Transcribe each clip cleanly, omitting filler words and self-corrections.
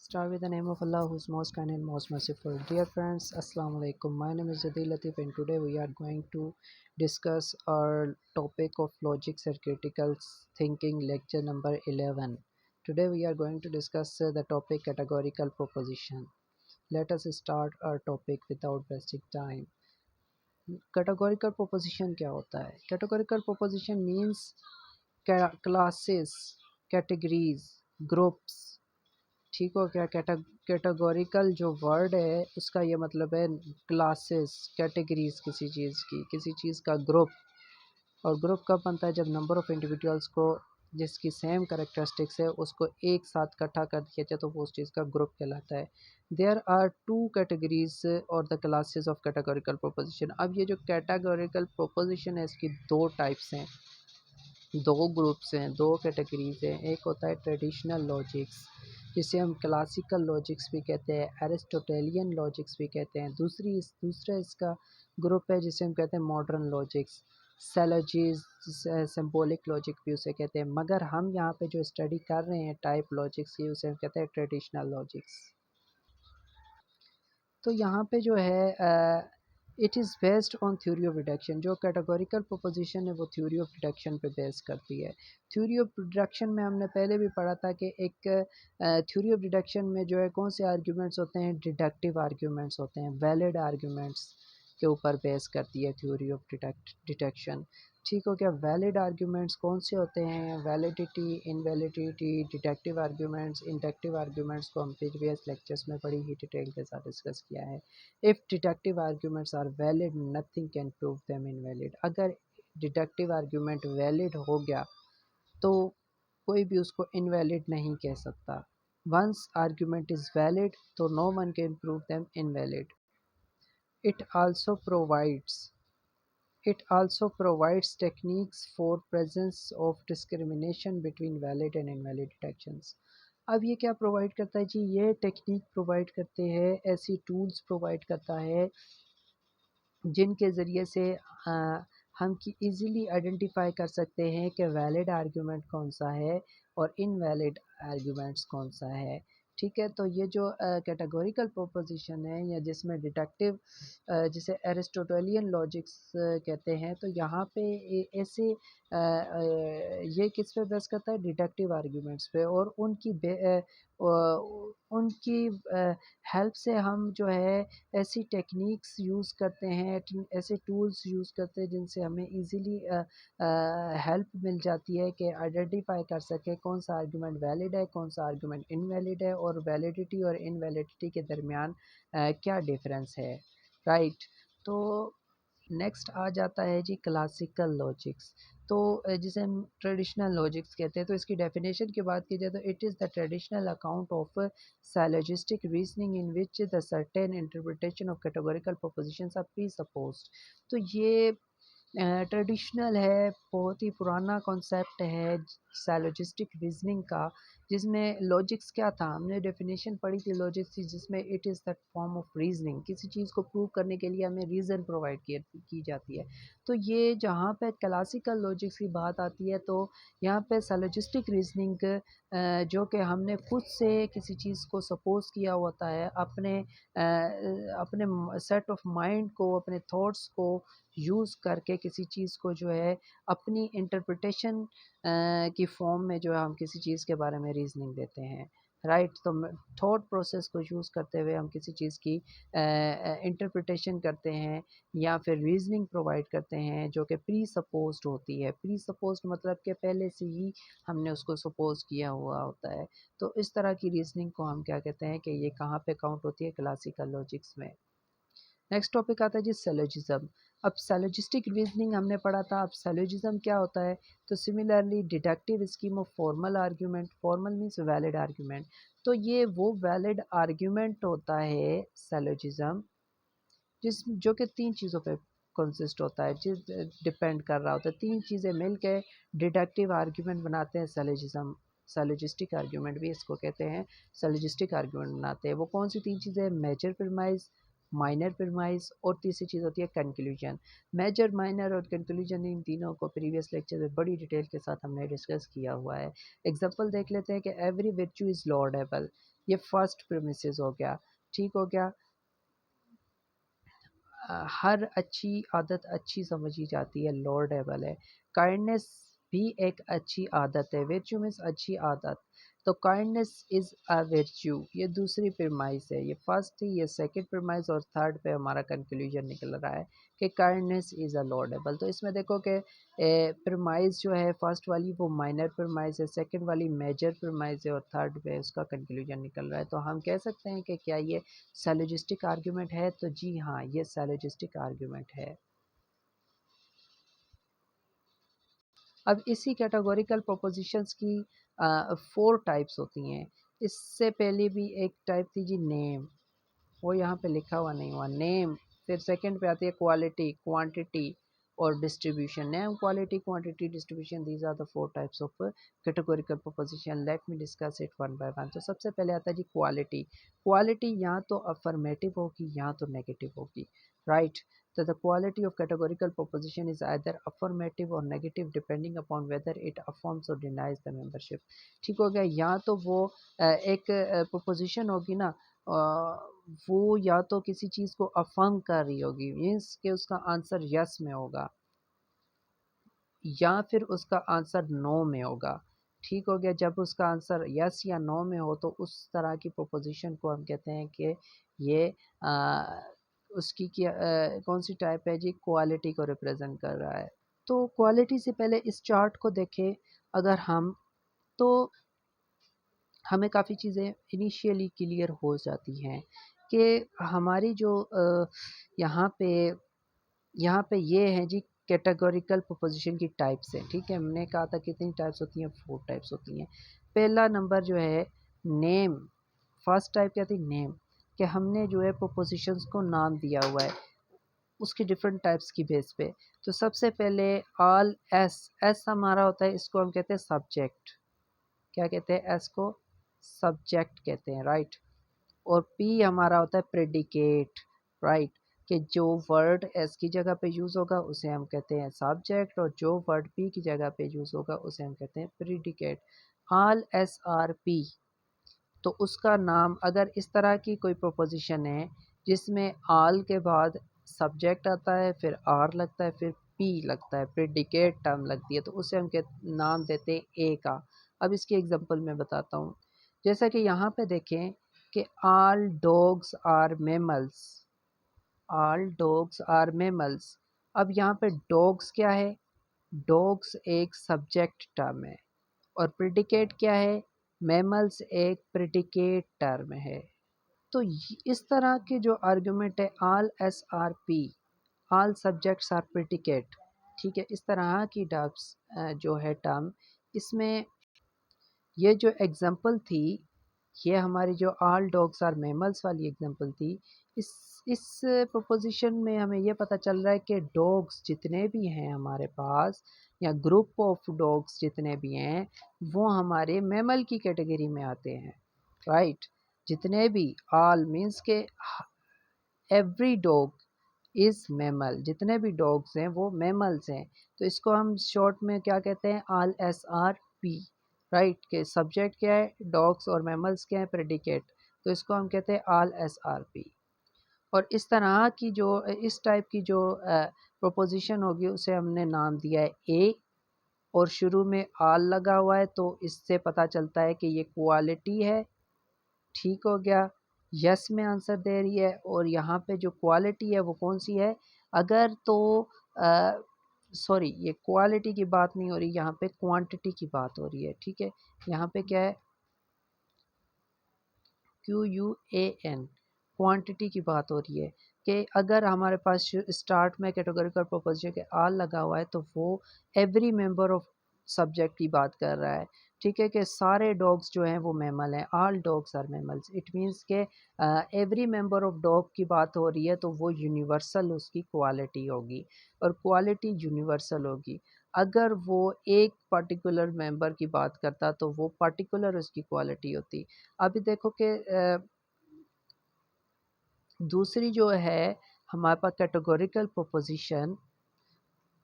Start with the name of Allah, who is most kind and most merciful. Dear friends, Assalamu alaikum. My name is Adil Latif, and today we are going to discuss our topic of logics and critical thinking, lecture number 11. Today we are going to discuss the topic categorical proposition. Let us start our topic without wasting time. Categorical proposition क्या होता है? Categorical proposition means classes, categories, groups. ठीक हो क्या? Categorical जो word है उसका ये मतलब है क्लासेस, कैटेगरीज किसी चीज़ का ग्रुप। और ग्रुप कब बनता है? जब नंबर ऑफ़ इंडिविजुअल्स को जिसकी सेम करेक्टरिस्टिक्स है उसको एक साथ इकट्ठा कर दिया जाए तो वो उस चीज़ का ग्रुप कहलाता है। देयर आर टू कैटेगरीज और the classes of categorical proposition. अब ये जो कैटेगोरिकल प्रोपोजिशन है इसकी दो टाइप्स हैं, दो ग्रुप्स हैं, दो कैटेगरीज हैं। एक होता है ट्रेडिशनल लॉजिक्स जिसे हम क्लासिकल लॉजिक्स भी कहते हैं, एरिस्टोटेलियन लॉजिक्स भी कहते हैं। दूसरा इसका ग्रुप है जिसे हम कहते हैं मॉडर्न लॉजिक्स, सैलॉजीज, सिंबॉलिक लॉजिक भी उसे कहते हैं। मगर हम यहाँ पे जो स्टडी कर रहे हैं टाइप लॉजिक्स की उसे हम कहते हैं ट्रेडिशनल लॉजिक्स। तो यहाँ पे जो है it is based on theory of reduction. जो कैटेगोरिकल प्रोपोजिशन है वो थ्योरी ऑफ रिडक्शन पे बेस करती है। थ्योरी ऑफ रिडक्शन में हमने पहले भी पढ़ा था कि एक थ्योरी ऑफ रिडक्शन में जो है कौन से आर्ग्यूमेंट्स होते हैं? डिडक्टिव आर्ग्यूमेंट्स होते हैं, वैलिड आर्ग्यूमेंट्स के ऊपर बेस करती है थ्योरी ऑफ डिडक्शन। ठीक हो क्या? वैलिड आर्ग्यूमेंट्स कौन से होते हैं? Validity, invalidity, deductive arguments, inductive arguments को हम प्रीवियस लेक्चर्स में बड़ी ही डिटेल के साथ डिस्कस किया है। If deductive arguments are valid nothing can prove them invalid. अगर डिडक्टिव आर्ग्यूमेंट वैलिड हो गया तो कोई भी उसको इनवैलिड नहीं कह सकता। वंस आर्ग्यूमेंट इज़ वैलिड तो no one can prove them invalid. It also provides it also provides techniques for presence of discrimination between valid and invalid detections। अब ये क्या प्रोवाइड करता है जी? ये टेक्निक प्रोवाइड करते हैं, ऐसी टूल्स प्रोवाइड करता है जिनके ज़रिए से हम की ईज़िली आइडेंटिफाई कर सकते हैं कि वैलिड आर्ग्यूमेंट कौन सा है और इनवैलिड आर्ग्यूमेंट्स कौन सा है। ठीक है, तो ये जो कैटेगोरिकल प्रोपोजिशन है या जिसमें डिडक्टिव जिसे एरिस्टोटेलियन लॉजिक्स कहते हैं, तो यहाँ पे ऐसे ये किस पे बेस करता है? डिडक्टिव आर्ग्यूमेंट्स पे। और उनकी हेल्प से हम जो है ऐसी टेक्निक्स यूज़ करते हैं, ऐसे टूल्स यूज़ करते हैं जिनसे हमें इजीली हेल्प मिल जाती है कि आइडेंटिफाई कर सके कौन सा आर्गुमेंट वैलिड है, कौन सा आर्गुमेंट इनवैलिड है और वैलिडिटी और इनवैलिडिटी के दरमियान क्या डिफरेंस है। राइट। तो नेक्स्ट आ जाता है जी क्लासिकल लॉजिक्स। तो जिसे हम ट्रेडिशनल लॉजिक्स कहते हैं, तो इसकी डेफिनेशन की बात की जाए तो it is the traditional account of syllogistic reasoning in which the certain interpretation of categorical propositions are presupposed. तो ये ट्रेडिशनल है, बहुत ही पुराना कॉन्सेप्ट है सैलॉजिस्टिक रीजनिंग का, जिसमें लॉजिक्स क्या था? हमने डेफिनेशन पढ़ी थी लॉजिक्स की, जिसमें it is the form of reasoning. किसी चीज़ को प्रूव करने के लिए हमें रीज़न प्रोवाइड की जाती है। तो ये जहाँ पे क्लासिकल लॉजिक्स की बात आती है तो यहाँ पे सैलॉजिस्टिक रीजनिंग जो कि हमने खुद से किसी चीज़ को सपोज किया होता है, अपने सेट ऑफ माइंड को, अपने थॉट्स को यूज़ करके किसी चीज़ को जो है अपनी इंटरप्रिटेशन की फॉर्म में जो है हम किसी चीज़ के बारे में रीजनिंग देते हैं। राइट। तो थॉट प्रोसेस को यूज़ करते हुए हम किसी चीज़ की इंटरप्रिटेशन करते हैं या फिर रीजनिंग प्रोवाइड करते हैं जो कि प्री सपोज्ड होती है। प्री सपोज्ड मतलब कि पहले से ही हमने उसको सपोज किया हुआ होता है। तो इस तरह की रीजनिंग को हम क्या कहते हैं कि ये कहाँ पे काउंट होती है? क्लासिकल लॉजिक्स में। नेक्स्ट टॉपिक आता है जी सैलॉजिज्म। अब सैलॉजिस्टिक रीजनिंग हमने पढ़ा था। अब सैलॉजिज्म क्या होता है? तो similarly deductive scheme of formal argument, formal means valid argument. तो ये वो वैलिड आर्ग्यूमेंट होता है सैलॉजिज्म जिस जो कि तीन चीज़ों पे कंसिस्ट होता है, जिस डिपेंड कर रहा होता है। तीन चीज़ें मिल के डिडक्टिव आर्ग्यूमेंट बनाते हैं सैलॉजिज्म। सैलॉजिस्टिक आर्ग्यूमेंट भी इसको कहते हैं, सैलॉजिस्टिक आर्ग्यूमेंट बनाते हैं। वो कौन सी तीन चीज़ें? मेजर प्रीमाइज, माइनर प्रीमाइज और तीसरी चीज़ होती है कंक्लूजन। मेजर, माइनर और कंक्लूजन, इन तीनों को प्रीवियस लेक्चर में बड़ी डिटेल के साथ हमने डिस्कस किया हुआ है। एग्जांपल देख लेते हैं कि एवरी वर्च्यू इज़ लॉर्डेबल। ये फर्स्ट प्रेमिसेस हो गया, ठीक हो गया। हर अच्छी आदत अच्छी समझी जाती है, लॉर्डेबल है। काइंडनेस भी एक अच्छी आदत है, वर्च्यू मीन्स अच्छी आदत। तो काइंडनेस इज़ अ वर्च्यू, ये दूसरी प्रेमाइज है। ये फर्स्ट थी, ये सेकंड प्रेमाइज, और थर्ड पे हमारा कंक्लूजन निकल रहा है कि काइंडनेस इज़ अ लॉर्डेबल। तो इसमें देखो कि प्रेमाइज जो है फर्स्ट वाली वो माइनर प्रेमाइज है, सेकंड वाली मेजर प्रेमाइज है, और थर्ड पे उसका कंक्लूजन निकल रहा है। तो हम कह सकते हैं कि क्या ये सैलोजिस्टिक आर्ग्यूमेंट है? तो जी हाँ, ये सैलोजिस्टिक आर्ग्यूमेंट है। अब इसी कैटेगोरिकल प्रोपोजिशंस की 4 टाइप्स होती हैं। इससे पहले भी एक टाइप थी जी नेम, वो यहाँ पे लिखा हुआ नहीं हुआ, नेम। फिर सेकंड पे आती है क्वालिटी, क्वांटिटी और distribution. Name, quality, quantity, distribution, these are the 4 types of categorical proposition. Let me discuss it one by one. तो सबसे पहले आता है जी क्वालिटी। क्वालिटी या तो अफर्मेटिव होगी या तो नेगेटिव होगी, right. So the quality of categorical proposition is either affirmative or negative depending upon whether it affirms or denies the membership। ठीक हो गया। या तो वो एक proposition होगी ना, वो या तो किसी चीज़ को अफर्म कर रही होगी, मीन्स कि उसका आंसर यस में होगा, या फिर उसका आंसर नो में होगा। ठीक हो गया। जब उसका आंसर यस या नो में हो तो उस तरह की प्रोपोजिशन को हम कहते हैं कि ये उसकी क्या कौन सी टाइप है जी, क्वालिटी को रिप्रेजेंट कर रहा है। तो क्वालिटी से पहले इस चार्ट को देखें अगर हम, तो हमें काफ़ी चीज़ें इनिशियली क्लियर हो जाती हैं कि हमारी जो यहाँ पे यहाँ पे ये है जी कैटेगोरिकल प्रोपोजिशन की टाइप्स हैं। ठीक है, हमने कहा था कितनी टाइप्स होती हैं, 4 टाइप्स होती हैं। पहला नंबर जो है नेम, फर्स्ट टाइप क्या थी, नेम, कि हमने जो है प्रोपोजिशंस को नाम दिया हुआ है उसकी डिफरेंट टाइप्स की बेस पे। तो सबसे पहले ऑल, एस, एस हमारा होता है, इसको हम कहते हैं सब्जेक्ट। क्या कहते हैं एस को? सब्जेक्ट कहते हैं, राइट। और पी हमारा होता है प्रेडिकेट, राइट, कि जो वर्ड एस की जगह पे यूज़ होगा उसे हम कहते हैं सब्जेक्ट, और जो वर्ड पी की जगह पे यूज़ होगा उसे हम कहते हैं predicate. All S are P, तो उसका नाम, अगर इस तरह की कोई प्रोपोजिशन है जिसमें ऑल के बाद सब्जेक्ट आता है, फिर आर लगता है, फिर पी लगता है, प्रेडिकेट टर्म लगती है, तो उसे हम नाम देते हैं ए का। अब इसकी एग्जांपल मैं बताता हूँ। जैसा कि यहाँ पे देखें कि all dogs are mammals, all dogs are mammals. अब यहाँ पे डॉग्स क्या है? डॉग्स एक सब्जेक्ट टर्म है, और प्रेडिकेट क्या है? मैमल्स एक प्रेडिकेट टर्म है। तो इस तरह के जो आर्गुमेंट है, all S are P, all subjects are predicate, ठीक है, इस तरह की टर्म्स जो है टर्म, इसमें ये जो एग्जांपल थी, ये हमारी जो ऑल डॉग्स आर मैमल्स वाली एग्जांपल थी, इस प्रोपोजिशन में हमें ये पता चल रहा है कि डॉग्स जितने भी हैं हमारे पास, या ग्रुप ऑफ डॉग्स जितने भी हैं, वो हमारे मैमल की कैटेगरी में आते हैं, राइट। जितने भी, ऑल मीन्स के एवरी डॉग इज़ मैमल, जितने भी डॉग्स हैं वो मैमल्स हैं। तो इसको हम शॉर्ट में क्या कहते हैं? All S are P, right, के सब्जेक्ट क्या है डॉग्स और मैमल्स क्या है प्रेडिकेट, तो इसको हम कहते हैं ऑल एस आर पी। और इस तरह की जो, इस टाइप की जो प्रोपोजिशन होगी उसे हमने नाम दिया है ए, और शुरू में आल लगा हुआ है, तो इससे पता चलता है कि ये क्वालिटी है। ठीक हो गया, यस में आंसर दे रही है। और यहाँ पे जो क्वालिटी है वो कौन सी है? अगर तो सॉरी, ये क्वालिटी की बात नहीं हो रही, यहाँ पे क्वांटिटी की बात हो रही है। ठीक है, यहाँ पे क्या है? QUAN, क्वांटिटी की बात हो रही है कि अगर हमारे पास स्टार्ट में कैटेगोरिकल प्रोपोजिशन के आल लगा हुआ है तो वो एवरी मेंबर ऑफ सब्जेक्ट की बात कर रहा है। ठीक है, कि सारे डॉग्स जो हैं वो मैमल हैं, all dogs are mammals. It means के एवरी मेंबर ऑफ डॉग की बात हो रही है, तो वो यूनिवर्सल उसकी क्वालिटी होगी, और क्वालिटी यूनिवर्सल होगी। अगर वो एक पर्टिकुलर मेंबर की बात करता तो वो पर्टिकुलर उसकी क्वालिटी होती। अभी देखो कि दूसरी जो है हमारे पास कैटेगोरिकल प्रोपोजिशन,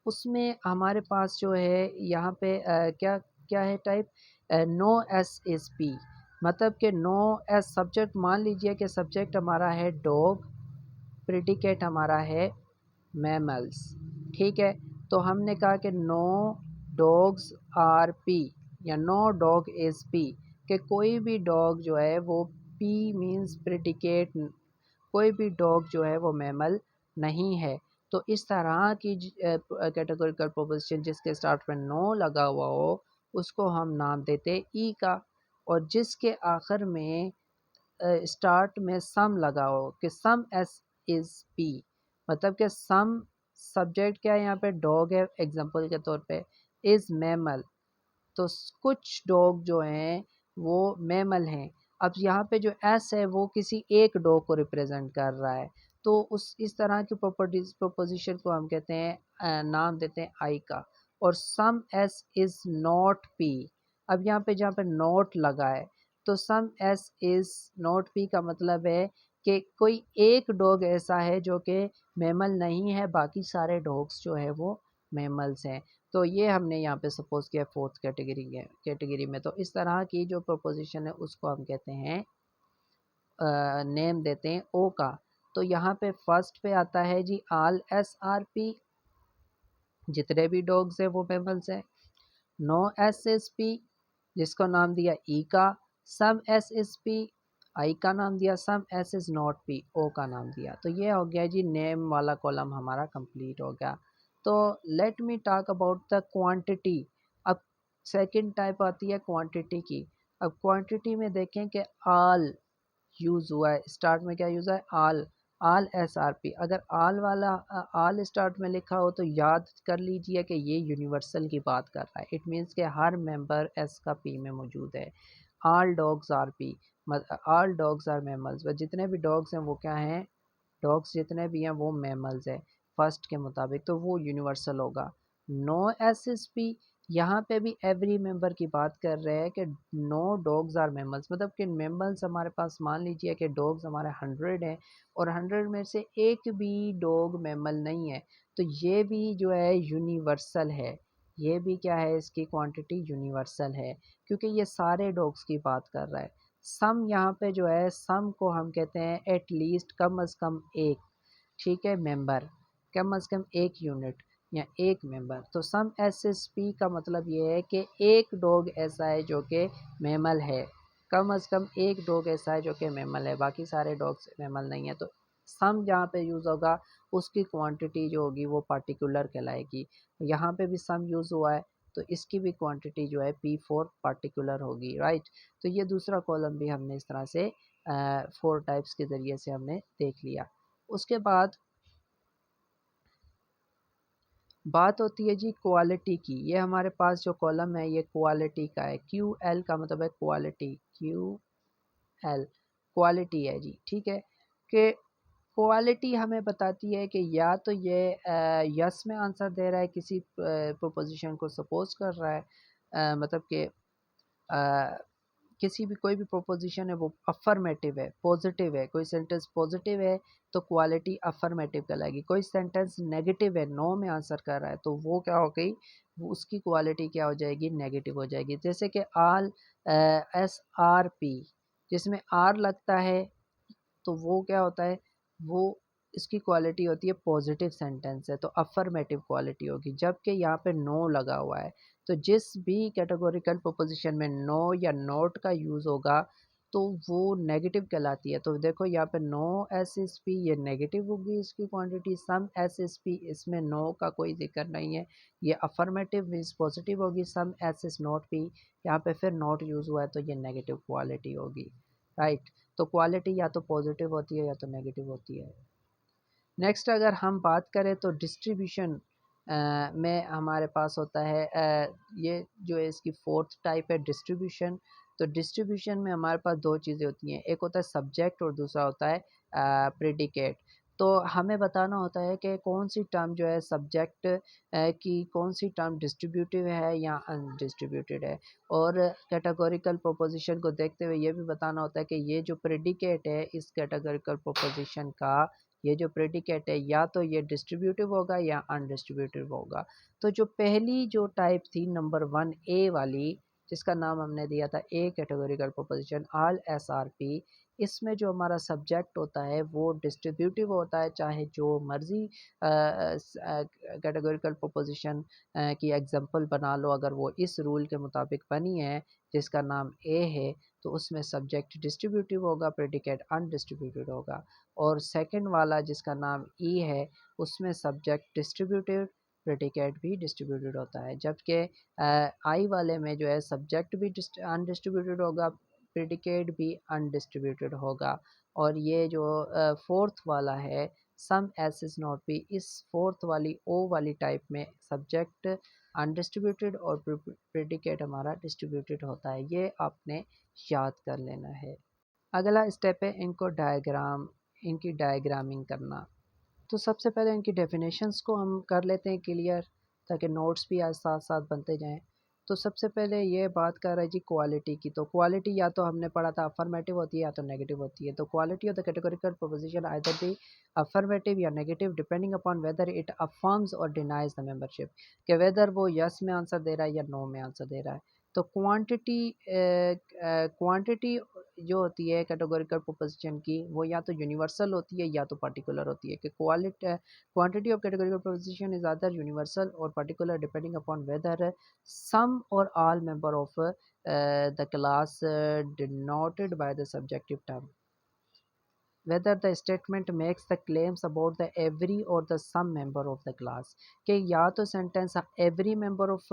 उसमें हमारे पास जो है यहाँ पे क्या क्या है type? No S S P, मतलब कि नो एज सब्जेक्ट, मान लीजिए कि सब्जेक्ट हमारा है डॉग, प्रेडिकेट हमारा है मैमल्स, ठीक है। तो हमने कहा कि नो डॉग्स आर पी या नो डॉग इज़ पी, कि कोई भी डॉग जो है वो पी मीन्स प्रेडिकेट, कोई भी डॉग जो है वो मैमल नहीं है। तो इस तरह की कैटेगोरिकल प्रोपोजिशन जिसके स्टार्ट में नो लगा हुआ हो उसको हम नाम देते ई का, और जिसके आखिर में स्टार्ट में सम लगा हो कि सम एस इज़ पी, मतलब कि सम सब्जेक्ट क्या है यहाँ पे डॉग है एग्जांपल के तौर पे, इज़ मैमल, तो कुछ डॉग जो हैं वो मैमल हैं। अब यहाँ पे जो एस है वो किसी एक डॉग को रिप्रेजेंट कर रहा है, तो उस इस तरह की प्रॉपर्टीज प्रोपोजिशन को हम कहते हैं नाम देते हैं आई का। और सम एस इज़ नॉट पी, अब यहाँ पे जहाँ पे नॉट लगा है तो सम एस इज़ नॉट पी का मतलब है कि कोई एक डॉग ऐसा है जो कि मैमल नहीं है, बाकी सारे डॉग्स जो है वो मैमल्स हैं। तो ये हमने यहाँ पे सपोज किया फोर्थ कैटेगरी में। तो इस तरह की जो प्रोपोजिशन है उसको हम कहते हैं नेम देते हैं ओ का। तो यहाँ पे फर्स्ट पे आता है जी आल एस आर पी, जितने भी डॉग्स हैं वो मैमल्स हैं। नो एस एस पी, जिसको नाम दिया ई का। सम एस एस पी, आई का नाम दिया। सम एस इज नॉट पी, ओ का नाम दिया। तो ये हो गया जी नेम वाला कॉलम हमारा कंप्लीट हो गया। तो let me talk about the quantity. अब सेकंड टाइप आती है क्वांटिटी की। अब क्वांटिटी में देखें कि आल यूज़ हुआ है, स्टार्ट में क्या यूज़ है आल, आल एस आर पी। अगर आल वाला आल स्टार्ट में लिखा हो तो याद कर लीजिए कि ये यूनिवर्सल की बात कर रहा है। इट मीन्स कि हर मेंबर एस का पी में मौजूद है। All dogs are P, all dogs are mammals, जितने भी डॉग्स हैं वो क्या हैं, डॉग्स जितने भी हैं वो मैमल्स हैं फर्स्ट के मुताबिक, तो वो यूनिवर्सल होगा। नो एस एस पी, यहाँ पे भी एवरी मेंबर की बात कर रहे हैं कि नो डॉग्स आर मैमल्स, मतलब कि मैमल्स हमारे पास मान लीजिए कि डॉग्स हमारे 100 हैं और 100 में से एक भी डॉग मैमल नहीं है, तो ये भी जो है यूनिवर्सल है। ये भी क्या है, इसकी क्वांटिटी यूनिवर्सल है क्योंकि ये सारे डॉग्स की बात कर रहा है। सम यहाँ पे जो है सम को हम कहते हैं एट लीस्ट, कम अज़ कम एक, ठीक है, मेंबर, कम अज़ कम एक यूनिट या एक मेंबर। तो सम एस एस पी का मतलब ये है कि एक डॉग ऐसा है जो कि मैमल है, कम अज़ कम एक डॉग ऐसा है जो कि मैमल है, बाकी सारे डॉग्स मैमल नहीं है। तो सम जहाँ पे यूज़ होगा उसकी क्वांटिटी जो होगी वो पार्टिकुलर कहलाएगी। यहाँ पे भी सम यूज़ हुआ है तो इसकी भी क्वांटिटी जो है पी फोर पार्टिकुलर होगी, राइट। तो ये दूसरा कॉलम भी हमने इस तरह से 4 टाइप्स के ज़रिए से हमने देख लिया। उसके बाद बात होती है जी क्वालिटी की। ये हमारे पास जो कॉलम है ये क्वालिटी का है, क्यू एल का मतलब है क्वालिटी, क्यू एल क्वालिटी है जी, ठीक है। कि क्वालिटी हमें बताती है कि या तो ये यस में आंसर दे रहा है, किसी प्रोपोजिशन को सपोज कर रहा है, मतलब कि किसी भी कोई भी प्रोपोजिशन है वो अफर्मेटिव है, पॉजिटिव है, कोई सेंटेंस पॉजिटिव है तो क्वालिटी अफर्मेटिव कहलाएगी। कोई सेंटेंस नेगेटिव है, नो में आंसर कर रहा है, तो वो क्या हो गई, वो उसकी क्वालिटी क्या हो जाएगी, नेगेटिव हो जाएगी। जैसे कि आल एस आर पी, जिसमें आर लगता है तो वो क्या होता है, वो इसकी क्वालिटी होती है पॉजिटिव सेंटेंस है तो अफर्मेटिव क्वालिटी होगी। जबकि यहाँ पे नो लगा हुआ है, तो जिस भी कैटेगोरिकल प्रोपोजिशन में नो या नोट का यूज़ होगा तो वो नेगेटिव कहलाती है। तो देखो यहाँ पे नो एस एस पी, ये नेगेटिव होगी इसकी क्वांटिटी। सम एस एस पी, इसमें नो का कोई जिक्र नहीं है, ये अफर्मेटिव मीन्स पॉजिटिव होगी। सम एस एस नॉट पी, यहाँ पे फिर नॉट यूज़ हुआ है तो ये नेगेटिव क्वालिटी होगी, राइट। तो क्वालिटी या तो पॉजिटिव होती है या तो नेगेटिव होती है। नेक्स्ट अगर हम बात करें तो डिस्ट्रीब्यूशन में हमारे पास होता है ये जो है इसकी फोर्थ टाइप है डिस्ट्रीब्यूशन। तो डिस्ट्रीब्यूशन में हमारे पास दो चीज़ें होती हैं, एक होता है सब्जेक्ट और दूसरा होता है प्रेडिकेट। तो हमें बताना होता है कि कौन सी टर्म जो है सब्जेक्ट की, कौन सी टर्म डिस्ट्रीब्यूटिव है या अनडिस्ट्रीब्यूटेड है। और कैटेगोरिकल प्रोपोजिशन को देखते हुए ये भी बताना होता है कि ये जो प्रेडिकेट है इस कैटेगोरिकल प्रोपोजिशन का, ये जो प्रेडिकेट है या तो ये डिस्ट्रीब्यूटिव होगा या अनडिस्ट्रीब्यूटिव होगा। तो जो पहली जो टाइप थी नंबर 1 ए वाली, जिसका नाम हमने दिया था ए कैटेगोरिकल प्रोपोजिशन ऑल एसआरपी। इसमें जो हमारा सब्जेक्ट होता है वो डिस्ट्रीब्यूटिव होता है, चाहे जो मर्जी कैटेगोरिकल प्रोपोजिशन की एग्जांपल बना लो, अगर वो इस रूल के मुताबिक बनी है जिसका नाम ए है तो उसमें सब्जेक्ट डिस्ट्रीब्यूटिव होगा, प्रेडिकेट अनडिस्ट्रीब्यूटेड होगा। और सेकंड वाला जिसका नाम ई है उसमें सब्जेक्ट डिस्ट्रीब्यूटिव, प्रेडिकेट भी डिस्ट्रीब्यूटेड होता है। जबकि आई वाले में जो है सब्जेक्ट भी अनडिस्ट्रीब्यूटेड होगा, प्रेडिकेट भी अनडिस्ट्रीब्यूटेड होगा। और ये जो फोर्थ वाला है सम एस इज नॉट बी, इस फोर्थ वाली ओ वाली टाइप में सब्जेक्ट अनडिस्ट्रीब्यूटेड और प्रेडिकेट हमारा डिस्ट्रीब्यूटेड होता है। ये आपने याद कर लेना है। अगला स्टेप है इनकी डायग्रामिंग करना। तो सबसे पहले इनकी डेफिनेशंस को हम कर लेते हैं क्लियर, ताकि नोट्स भी आज साथ साथ बनते जाएं। तो सबसे पहले ये बात कर रहा है जी क्वालिटी की। तो क्वालिटी या तो हमने पढ़ा था अफर्मेटिव होती है या तो नेगेटिव होती है। तो quality of the categorical proposition either be affirmative या negative depending upon whether it affirms और डिनाइज द मेंबरशिप, कि वेदर वो यस में आंसर दे रहा है या नो में आंसर दे रहा है। तो क्वांटिटी जो होती है कैटेगोरिकल प्रोपोजिशन की वो या तो यूनिवर्सल होती है या तो पर्टिकुलर होती है। कि quantity of categorical proposition is either universal और particular depending upon whether some or all member of the class denoted by the subjective term, whether the statement makes the claims about the every or the some member of the class। कि या तो sentence every member of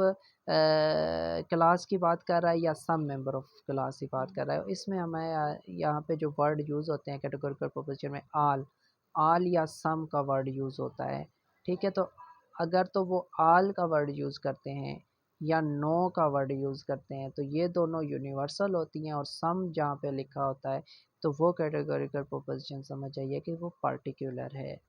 class की बात कर रहा है या सम member of class की बात कर रहा है। इसमें हमें यहाँ पे जो वर्ड यूज़ होते हैं कैटेगोरिकल प्रोपोजिशन में आल या सम का वर्ड यूज़ होता है। ठीक है, तो अगर तो वो आल का वर्ड यूज़ करते हैं या नो का वर्ड यूज़ करते हैं तो ये दोनों यूनिवर्सल होती हैं, और सम जहाँ पे लिखा होता है तो वो कैटेगोरिकल प्रोपोजिशन समझ जाइए कि वो पार्टिकुलर है।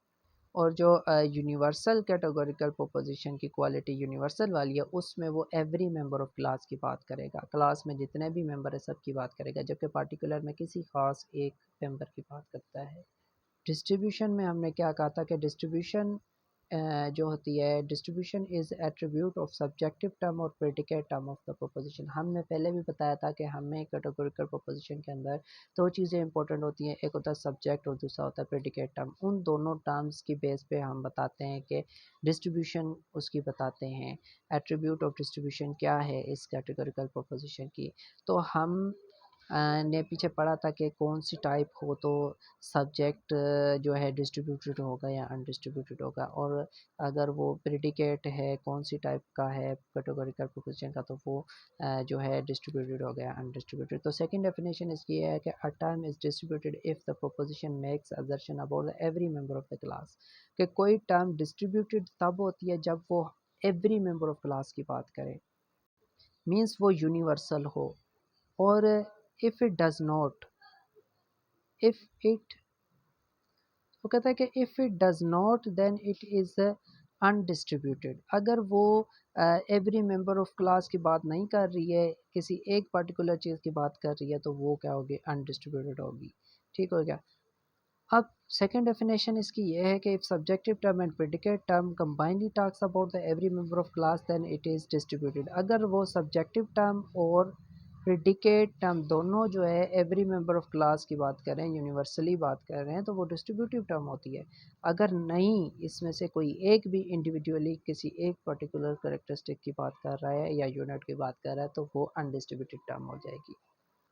और जो यूनिवर्सल कैटेगोरिकल प्रोपोजिशन की क्वालिटी यूनिवर्सल वाली है उसमें वो एवरी मेंबर ऑफ क्लास की बात करेगा, क्लास में जितने भी मेंबर है सब की बात करेगा। जबकि पार्टिकुलर में किसी खास एक मेंबर की बात करता है। डिस्ट्रीब्यूशन में हमने क्या कहा था कि डिस्ट्रीब्यूशन जो होती है, distribution is attribute of subjective term और predicate term of the proposition. हमने पहले भी बताया था कि हमें कैटेगोरिकल प्रोपोजिशन के अंदर दो चीज़ें इंपॉर्टेंट होती हैं, एक होता है सब्जेक्ट और दूसरा होता है प्रेडिकेट टर्म। उन दोनों टर्म्स की बेस पे हम बताते हैं कि डिस्ट्रीब्यूशन उसकी बताते हैं। एट्रीब्यूट ऑफ डिस्ट्रीब्यूशन क्या है इस कैटेगोरिकल प्रोपोजिशन की, तो हम ने पीछे पढ़ा था कि कौन सी टाइप हो तो सब्जेक्ट जो है डिस्ट्रीब्यूटेड होगा या अनडिस्ट्रीब्यूटेड होगा, और अगर वो प्रेडिकेट है कौन सी टाइप का है कैटेगोरिकल प्रोपोजिशन का तो वो जो है डिस्ट्रीब्यूटेड हो गया अनडिस्ट्रीब्यूटेड। तो सेकंड डेफिनेशन इसकी है कि a term is distributed if the proposition makes assertion about the every member of the class. कि कोई टर्म डिस्ट्रीब्यूटेड तब होती है जब वो एवरी मेंबर ऑफ क्लास की बात करे, मीन्स वो यूनिवर्सल हो। और if it does not, if it, वो कहता है कि if it does not then it is undistributed. अगर वो एवरी मेंबर ऑफ क्लास की बात नहीं कर रही है, किसी एक पर्टिकुलर चीज़ की बात कर रही है तो वो क्या होगी, अनडिस्ट्रीब्यूटेड होगी। ठीक हो गया। अब सेकंड डेफिनेशन इसकी ये है कि if subjective term and predicate term combinedly talks about the every member of class then it is distributed. अगर वो सब्जेक्टिव टर्म और प्रेडिकेट टर्म दोनों जो है एवरी मेंबर ऑफ क्लास की बात कर रहे हैं, यूनिवर्सली बात कर रहे हैं, तो वो डिस्ट्रीब्यूटिव टर्म होती है। अगर नहीं इसमें से कोई एक भी इंडिविजुअली किसी एक पर्टिकुलर करेक्टरिस्टिक की बात कर रहा है या यूनिट की बात कर रहा है तो वो अनडिस्ट्रीब्यूटेड टर्म हो जाएगी।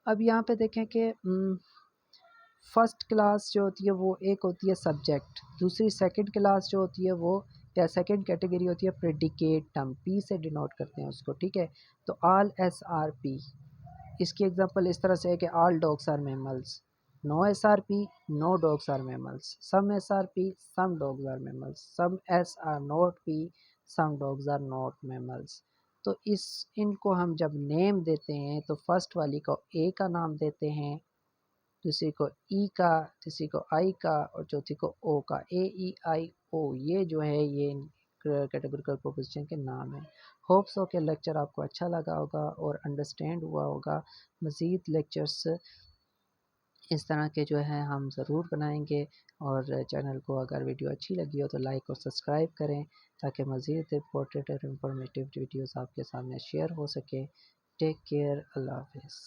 अब यहाँ पे देखें कि फर्स्ट क्लास जो होती है वो एक होती है सब्जेक्ट, दूसरी सेकंड क्लास जो होती है वो या सेकंड कैटेगरी होती है प्रेडिकेट टर्म, पी से डिनोट करते हैं उसको। ठीक है, तो ऑल एस आर पी, इसकी एग्जांपल इस तरह से है कि all dogs are mammals, no S are P, no dogs are mammals, some S are P, some dogs are mammals, some S are not P, some dogs are not mammals. तो इस इनको हम जब नेम देते हैं तो first वाली को ए का नाम देते हैं, दूसरी को ई का, तीसरी को आई का और चौथी को ओ का। ए ई आई ओ, ये जो है ये कैटेगोरिकल प्रोपोजिशन के नाम है। होप्स हो कि लेक्चर आपको अच्छा लगा होगा और अंडरस्टैंड हुआ होगा। मज़ीद लेक्चर्स इस तरह के जो है हम ज़रूर बनाएंगे, और चैनल को अगर वीडियो अच्छी लगी हो तो लाइक और सब्सक्राइब करें ताकि मज़ीद इंपॉर्टेंट और इन्फॉर्मेटिव वीडियोस आपके सामने शेयर हो सके। टेक केयर, अल्लाह हाफिज़।